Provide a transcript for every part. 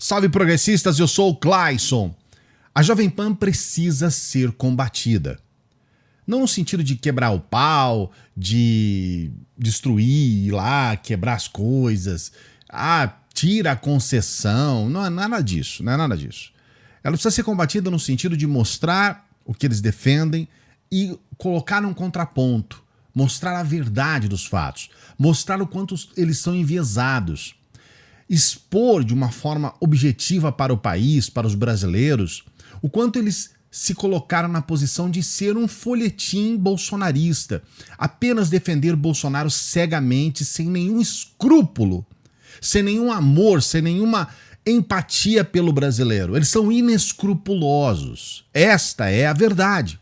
Salve progressistas, eu sou o Clayson. A Jovem Pan precisa ser combatida. Não no sentido de quebrar o pau, de destruir, ir lá, quebrar as coisas, tira a concessão, não é nada disso, não é nada disso. Ela precisa ser combatida no sentido de mostrar o que eles defendem e colocar num contraponto, mostrar a verdade dos fatos, mostrar o quanto eles são enviesados, expor de uma forma objetiva para o país, para os brasileiros, o quanto eles se colocaram na posição de ser um folhetim bolsonarista, apenas defender Bolsonaro cegamente, sem nenhum escrúpulo, sem nenhum amor, sem nenhuma empatia pelo brasileiro. Eles são inescrupulosos. Esta é a verdade.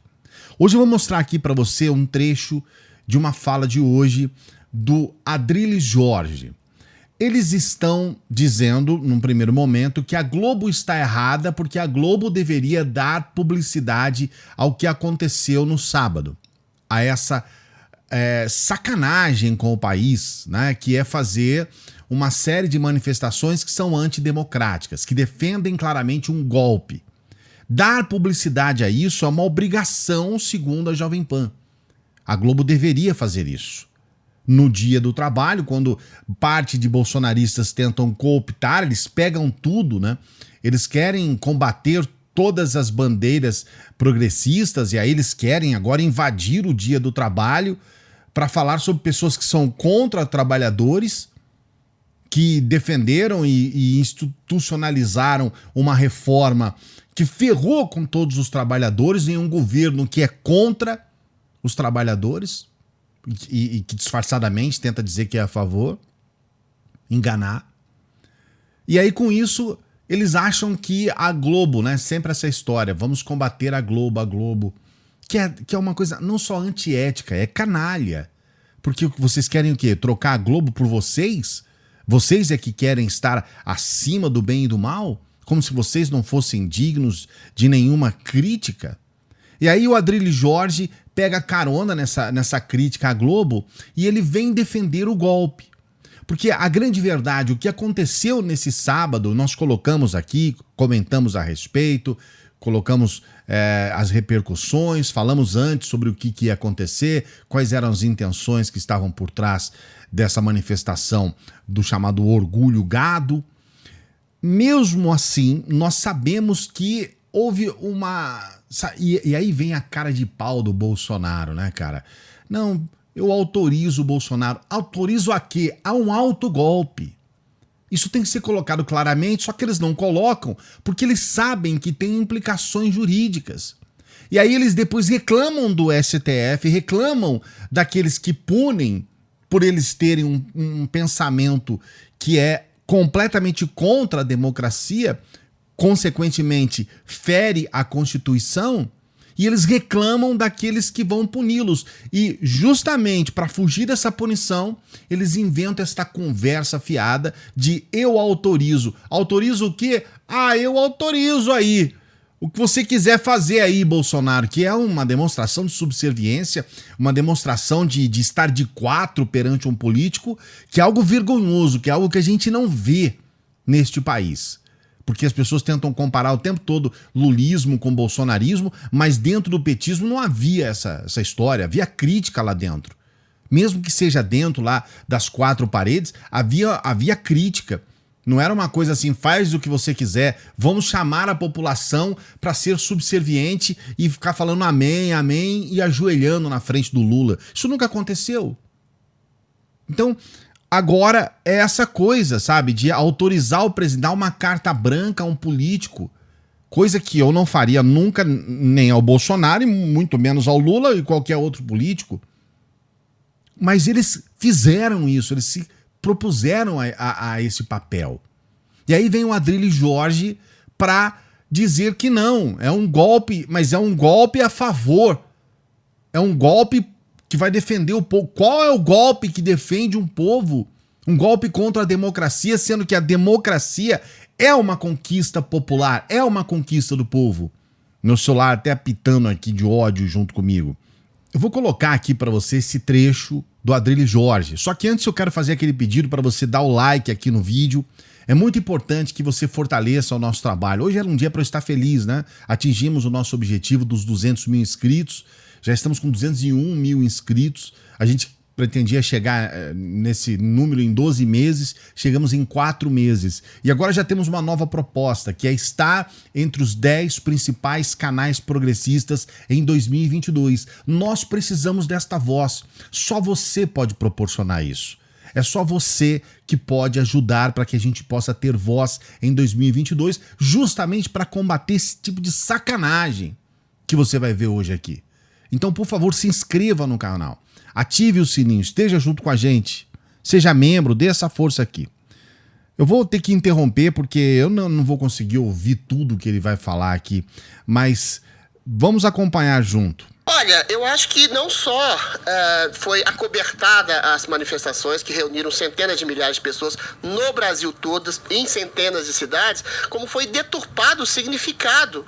Hoje eu vou mostrar aqui para você um trecho de uma fala de hoje do Adrilles Jorge. Eles estão dizendo, num primeiro momento, que a Globo está errada porque a Globo deveria dar publicidade ao que aconteceu no sábado. A essa sacanagem com o país, né, que é fazer uma série de manifestações que são antidemocráticas, que defendem claramente um golpe. Dar publicidade a isso é uma obrigação, segundo a Jovem Pan. A Globo deveria fazer isso. No dia do trabalho, quando parte de bolsonaristas tentam cooptar, eles pegam tudo, né? Eles querem combater todas as bandeiras progressistas e aí eles querem agora invadir o dia do trabalho para falar sobre pessoas que são contra trabalhadores, que defenderam e institucionalizaram uma reforma que ferrou com todos os trabalhadores em um governo que é contra os trabalhadores e que disfarçadamente tenta dizer que é a favor, enganar. E aí com isso eles acham que a Globo, né, sempre essa história, vamos combater a Globo, que é uma coisa não só antiética, é canalha. Porque vocês querem o quê? Trocar a Globo por vocês? Vocês é que querem estar acima do bem e do mal? Como se vocês não fossem dignos de nenhuma crítica? E aí o Adrilles Jorge pega carona nessa crítica à Globo e ele vem defender o golpe. Porque a grande verdade, o que aconteceu nesse sábado, nós colocamos aqui, comentamos a respeito, colocamos as repercussões, falamos antes sobre o que ia acontecer, quais eram as intenções que estavam por trás dessa manifestação do chamado orgulho gado. Mesmo assim, nós sabemos que houve uma... E aí vem a cara de pau do Bolsonaro, né, cara? Não, eu autorizo o Bolsonaro. Autorizo a quê? A um autogolpe. Isso tem que ser colocado claramente, só que eles não colocam porque eles sabem que tem implicações jurídicas. E aí eles depois reclamam do STF, reclamam daqueles que punem por eles terem um pensamento que é completamente contra a democracia, consequentemente fere a Constituição, e eles reclamam daqueles que vão puni-los. E justamente para fugir dessa punição, eles inventam esta conversa fiada de eu autorizo. Autorizo o quê? Eu autorizo aí. O que você quiser fazer aí, Bolsonaro, que é uma demonstração de subserviência, uma demonstração de estar de quatro perante um político, que é algo vergonhoso, que é algo que a gente não vê neste país. Porque as pessoas tentam comparar o tempo todo lulismo com bolsonarismo, mas dentro do petismo não havia essa história, havia crítica lá dentro. Mesmo que seja dentro lá das quatro paredes, havia crítica. Não era uma coisa assim, faz o que você quiser, vamos chamar a população para ser subserviente e ficar falando amém, amém e ajoelhando na frente do Lula. Isso nunca aconteceu. Então... agora é essa coisa, sabe, de autorizar o presidente, dar uma carta branca a um político, coisa que eu não faria nunca, nem ao Bolsonaro, e muito menos ao Lula e qualquer outro político. Mas eles fizeram isso, eles se propuseram a esse papel. E aí vem o Adrilles Jorge para dizer que não, é um golpe, mas é um golpe a favor, é um golpe que vai defender o povo. Qual é o golpe que defende um povo? Um golpe contra a democracia, sendo que a democracia é uma conquista popular, é uma conquista do povo. Meu celular até apitando aqui de ódio junto comigo. Eu vou colocar aqui para você esse trecho do Adrilles Jorge. Só que antes eu quero fazer aquele pedido para você dar o like aqui no vídeo. É muito importante que você fortaleça o nosso trabalho. Hoje era um dia para eu estar feliz, né? Atingimos o nosso objetivo dos 200 mil inscritos. Já estamos com 201 mil inscritos. A gente pretendia chegar nesse número em 12 meses, chegamos em 4 meses. E agora já temos uma nova proposta, que é estar entre os 10 principais canais progressistas em 2022. Nós precisamos desta voz. Só você pode proporcionar isso. É só você que pode ajudar para que a gente possa ter voz em 2022, justamente para combater esse tipo de sacanagem que você vai ver hoje aqui. Então, por favor, se inscreva no canal, ative o sininho, esteja junto com a gente, seja membro, dê essa força aqui. Eu vou ter que interromper porque eu não vou conseguir ouvir tudo que ele vai falar aqui, mas vamos acompanhar junto. Olha, eu acho que não só foi acobertada as manifestações que reuniram centenas de milhares de pessoas no Brasil todas, em centenas de cidades, como foi deturpado o significado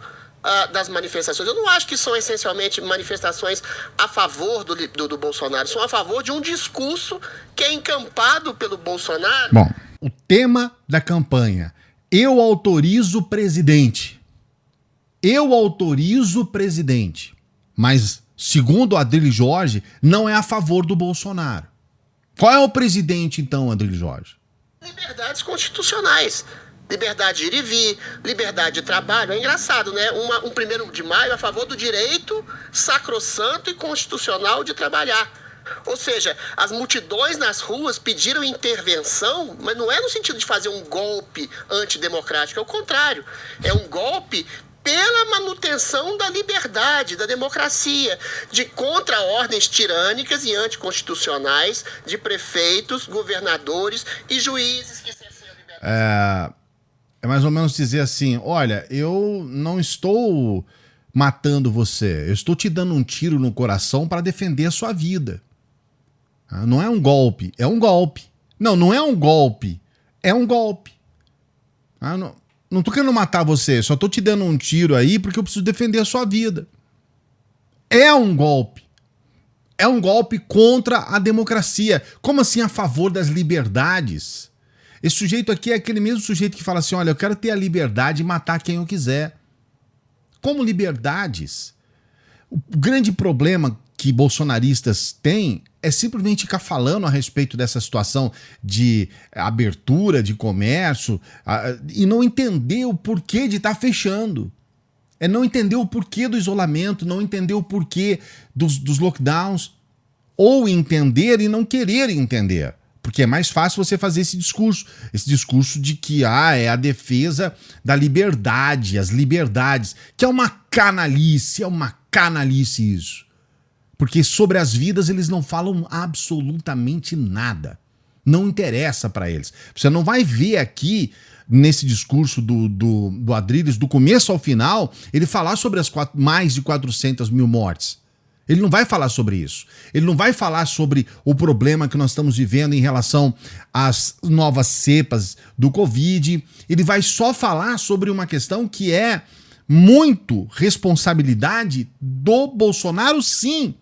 das manifestações. Eu não acho que são essencialmente manifestações a favor do Bolsonaro, são a favor de um discurso que é encampado pelo Bolsonaro. Bom, o tema da campanha: eu autorizo o presidente. Eu autorizo o presidente. Mas, segundo o Adrilles Jorge, não é a favor do Bolsonaro. Qual é o presidente, então, Adrilles Jorge? Liberdades constitucionais. Liberdade de ir e vir, liberdade de trabalho. É engraçado, né? Um 1º de maio a favor do direito sacrossanto e constitucional de trabalhar. Ou seja, as multidões nas ruas pediram intervenção, mas não é no sentido de fazer um golpe antidemocrático, é o contrário. É um golpe pela manutenção da liberdade, da democracia, de contra-ordens tirânicas e anticonstitucionais de prefeitos, governadores e juízes que cerceiam a liberdade. É mais ou menos dizer assim: olha, eu não estou matando você, eu estou te dando um tiro no coração para defender a sua vida. Não é um golpe, é um golpe. Não é um golpe, é um golpe. Não tô querendo matar você, só tô te dando um tiro aí porque eu preciso defender a sua vida. É um golpe. É um golpe contra a democracia. Como assim a favor das liberdades? Esse sujeito aqui é aquele mesmo sujeito que fala assim: olha, eu quero ter a liberdade de matar quem eu quiser. Como liberdades? O grande problema que bolsonaristas têm é simplesmente ficar falando a respeito dessa situação de abertura de comércio e não entender o porquê de estar fechando. É não entender o porquê do isolamento, não entender o porquê dos lockdowns, ou entender e não querer entender. Porque é mais fácil você fazer esse discurso de que é a defesa da liberdade, as liberdades, que é uma canalice isso. Porque sobre as vidas eles não falam absolutamente nada. Não interessa para eles. Você não vai ver aqui, nesse discurso do Adrilles, do começo ao final, ele falar sobre as mais de 400 mil mortes. Ele não vai falar sobre isso. Ele não vai falar sobre o problema que nós estamos vivendo em relação às novas cepas do Covid. Ele vai só falar sobre uma questão que é muito responsabilidade do Bolsonaro, sim.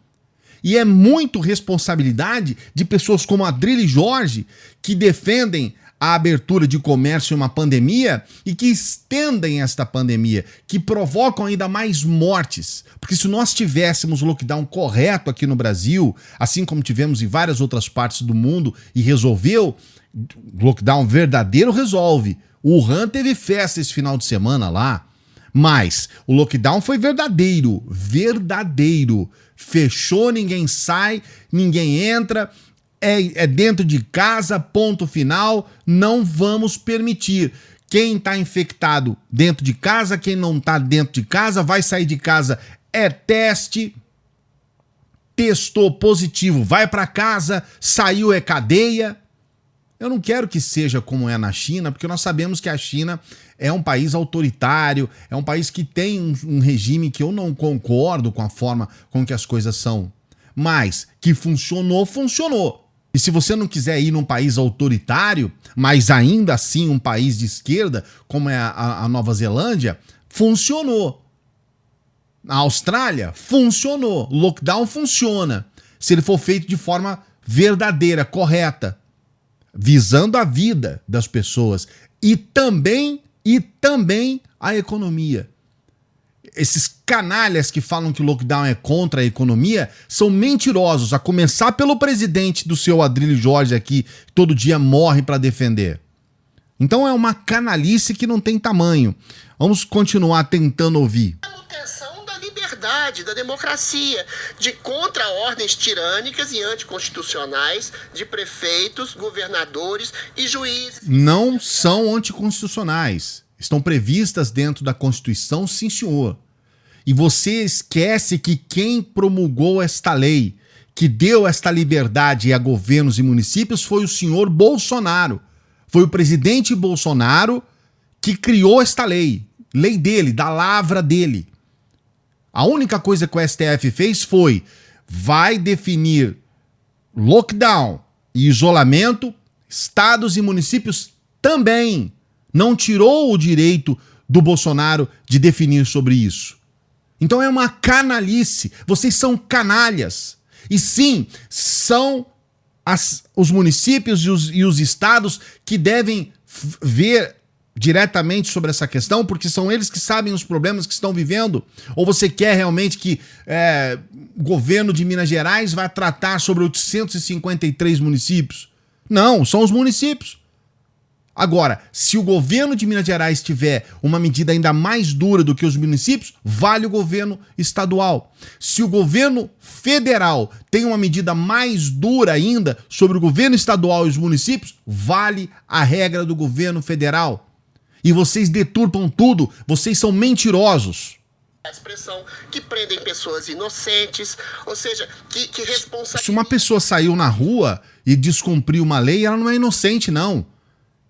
E é muito responsabilidade de pessoas como Adrilles Jorge, que defendem a abertura de comércio em uma pandemia e que estendem esta pandemia, que provocam ainda mais mortes. Porque se nós tivéssemos o lockdown correto aqui no Brasil, assim como tivemos em várias outras partes do mundo e resolveu, lockdown verdadeiro resolve. O Wuhan teve festa esse final de semana lá, mas o lockdown foi verdadeiro. Fechou, ninguém sai, ninguém entra, é dentro de casa, ponto final, não vamos permitir. Quem está infectado dentro de casa, quem não está dentro de casa, vai sair de casa, é teste, testou positivo, vai para casa, saiu, é cadeia. Eu não quero que seja como é na China, porque nós sabemos que a China é um país autoritário, é um país que tem um regime que eu não concordo com a forma com que as coisas são. Mas que funcionou, funcionou. E se você não quiser ir num país autoritário, mas ainda assim um país de esquerda, como é a Nova Zelândia, funcionou. A Austrália, funcionou. Lockdown funciona. Se ele for feito de forma verdadeira, correta, visando a vida das pessoas e também a economia. Esses canalhas que falam que o lockdown é contra a economia são mentirosos, a começar pelo presidente do seu Adrilho Jorge aqui, que todo dia morre para defender. Então é uma canalice que não tem tamanho. Vamos continuar tentando ouvir. Manutenção da liberdade, da democracia, de contra-ordens tirânicas e anticonstitucionais de prefeitos, governadores e juízes. Não são anticonstitucionais. Estão previstas dentro da Constituição, sim, senhor. E você esquece que quem promulgou esta lei, que deu esta liberdade a governos e municípios, foi o senhor Bolsonaro. Foi o presidente Bolsonaro que criou esta lei. Lei dele, da lavra dele. A única coisa que o STF fez foi, vai definir lockdown e isolamento, estados e municípios também. Não tirou o direito do Bolsonaro de definir sobre isso. Então é uma canalice. Vocês são canalhas. E sim, são os municípios e os estados que devem ver diretamente sobre essa questão, porque são eles que sabem os problemas que estão vivendo. Ou você quer realmente que o governo de Minas Gerais vai tratar sobre 853 municípios? Não, são os municípios. Agora, se o governo de Minas Gerais tiver uma medida ainda mais dura do que os municípios, vale o governo estadual. Se o governo federal tem uma medida mais dura ainda sobre o governo estadual e os municípios, vale a regra do governo federal. E vocês deturpam tudo, vocês são mentirosos. A expressão que prendem pessoas inocentes, ou seja, que responsabilizam... Se uma pessoa saiu na rua e descumpriu uma lei, ela não é inocente, não.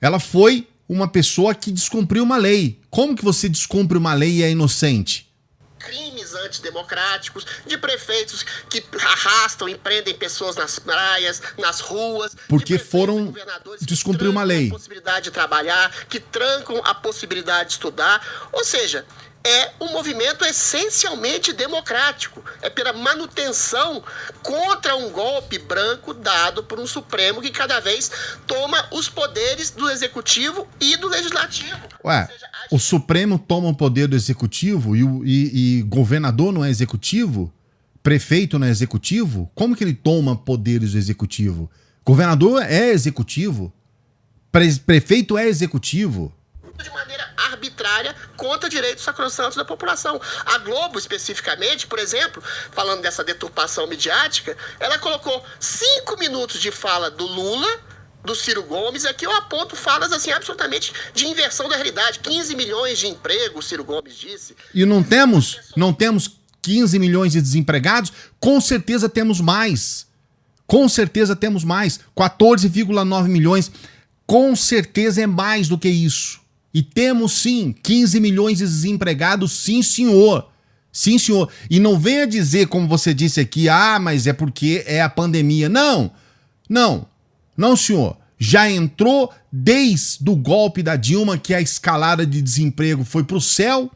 Ela foi uma pessoa que descumpriu uma lei. Como que você descumpre uma lei e é inocente? Crimes antidemocráticos de prefeitos que arrastam e prendem pessoas nas praias, nas ruas. Porque foram descumprir uma lei. A possibilidade de trabalhar, que trancam a possibilidade de estudar. Ou seja, é um movimento essencialmente democrático. É pela manutenção contra um golpe branco dado por um Supremo que cada vez toma os poderes do Executivo e do Legislativo. Ué, o Supremo toma o poder do Executivo e governador não é Executivo? Prefeito não é Executivo? Como que ele toma poderes do Executivo? Governador é Executivo? Prefeito é Executivo? De maneira arbitrária contra direitos sacrossantos da população. A Globo, especificamente, por exemplo, falando dessa deturpação midiática, ela colocou 5 minutos de fala do Lula, do Ciro Gomes, aqui eu aponto falas assim absolutamente de inversão da realidade. 15 milhões de empregos, o Ciro Gomes disse. E não temos 15 milhões de desempregados? Com certeza temos mais. Com certeza temos mais. 14,9 milhões. Com certeza é mais do que isso. E temos sim 15 milhões de desempregados, sim senhor. Sim senhor. E não venha dizer, como você disse aqui, mas é porque é a pandemia. Não, senhor. Já entrou desde o golpe da Dilma que a escalada de desemprego foi para o céu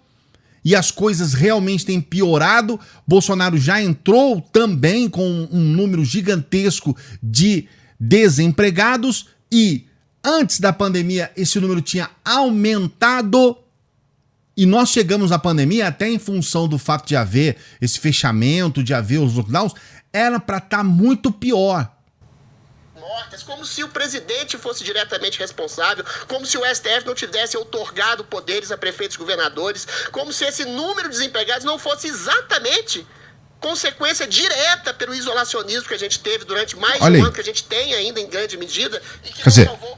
e as coisas realmente têm piorado. Bolsonaro já entrou também com um número gigantesco de desempregados e antes da pandemia, esse número tinha aumentado e nós chegamos à pandemia até em função do fato de haver esse fechamento, de haver os lockdowns, era para estar muito pior. Mortas, como se o presidente fosse diretamente responsável, como se o STF não tivesse outorgado poderes a prefeitos e governadores, como se esse número de desempregados não fosse exatamente consequência direta pelo isolacionismo que a gente teve durante mais de um ano, que a gente tem ainda em grande medida, e que salvou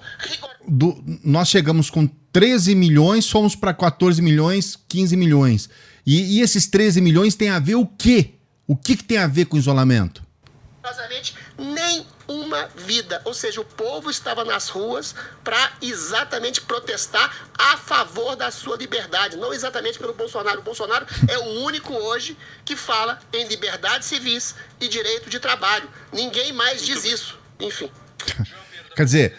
nós chegamos com 13 milhões, fomos para 14 milhões, 15 milhões. E esses 13 milhões tem a ver o quê? O que tem a ver com isolamento? Nem uma vida, ou seja, o povo estava nas ruas para exatamente protestar a favor da sua liberdade, não exatamente pelo Bolsonaro. O Bolsonaro é o único hoje que fala em liberdade civis e direito de trabalho. Ninguém mais diz isso. Enfim. Quer dizer,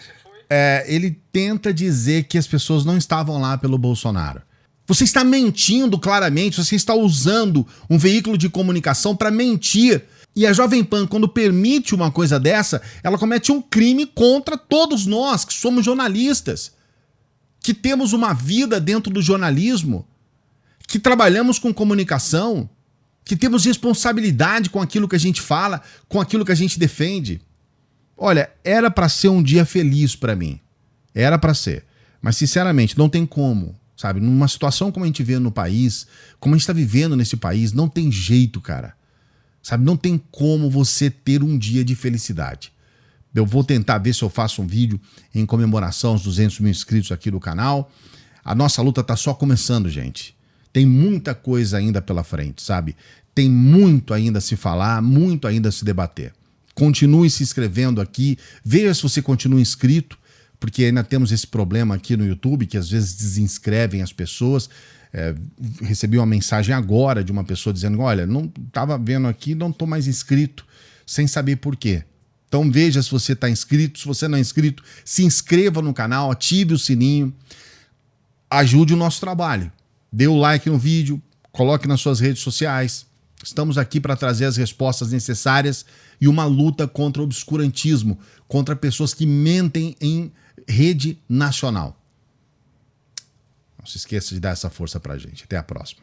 ele tenta dizer que as pessoas não estavam lá pelo Bolsonaro. Você está mentindo claramente, você está usando um veículo de comunicação para mentir. E a Jovem Pan, quando permite uma coisa dessa, ela comete um crime contra todos nós que somos jornalistas, que temos uma vida dentro do jornalismo, que trabalhamos com comunicação, que temos responsabilidade com aquilo que a gente fala, com aquilo que a gente defende. Olha, era para ser um dia feliz para mim. Era para ser. Mas, sinceramente, não tem como, sabe? Numa situação como a gente vê no país, como a gente está vivendo nesse país, não tem jeito, cara. Sabe? Não tem como você ter um dia de felicidade. Eu vou tentar ver se eu faço um vídeo em comemoração aos 200 mil inscritos aqui no canal. A nossa luta tá só começando, gente. Tem muita coisa ainda pela frente, sabe? Tem muito ainda a se falar, muito ainda a se debater. Continue se inscrevendo aqui. Veja se você continua inscrito, porque ainda temos esse problema aqui no YouTube, que às vezes desinscrevem as pessoas. Recebi uma mensagem agora de uma pessoa dizendo, olha, não estava vendo aqui, não estou mais inscrito, sem saber por quê. Então veja se você está inscrito, se você não é inscrito, se inscreva no canal, ative o sininho, ajude o nosso trabalho. Dê o like no vídeo, coloque nas suas redes sociais. Estamos aqui para trazer as respostas necessárias e uma luta contra o obscurantismo, contra pessoas que mentem em rede nacional. Não se esqueça de dar essa força pra gente. Até a próxima.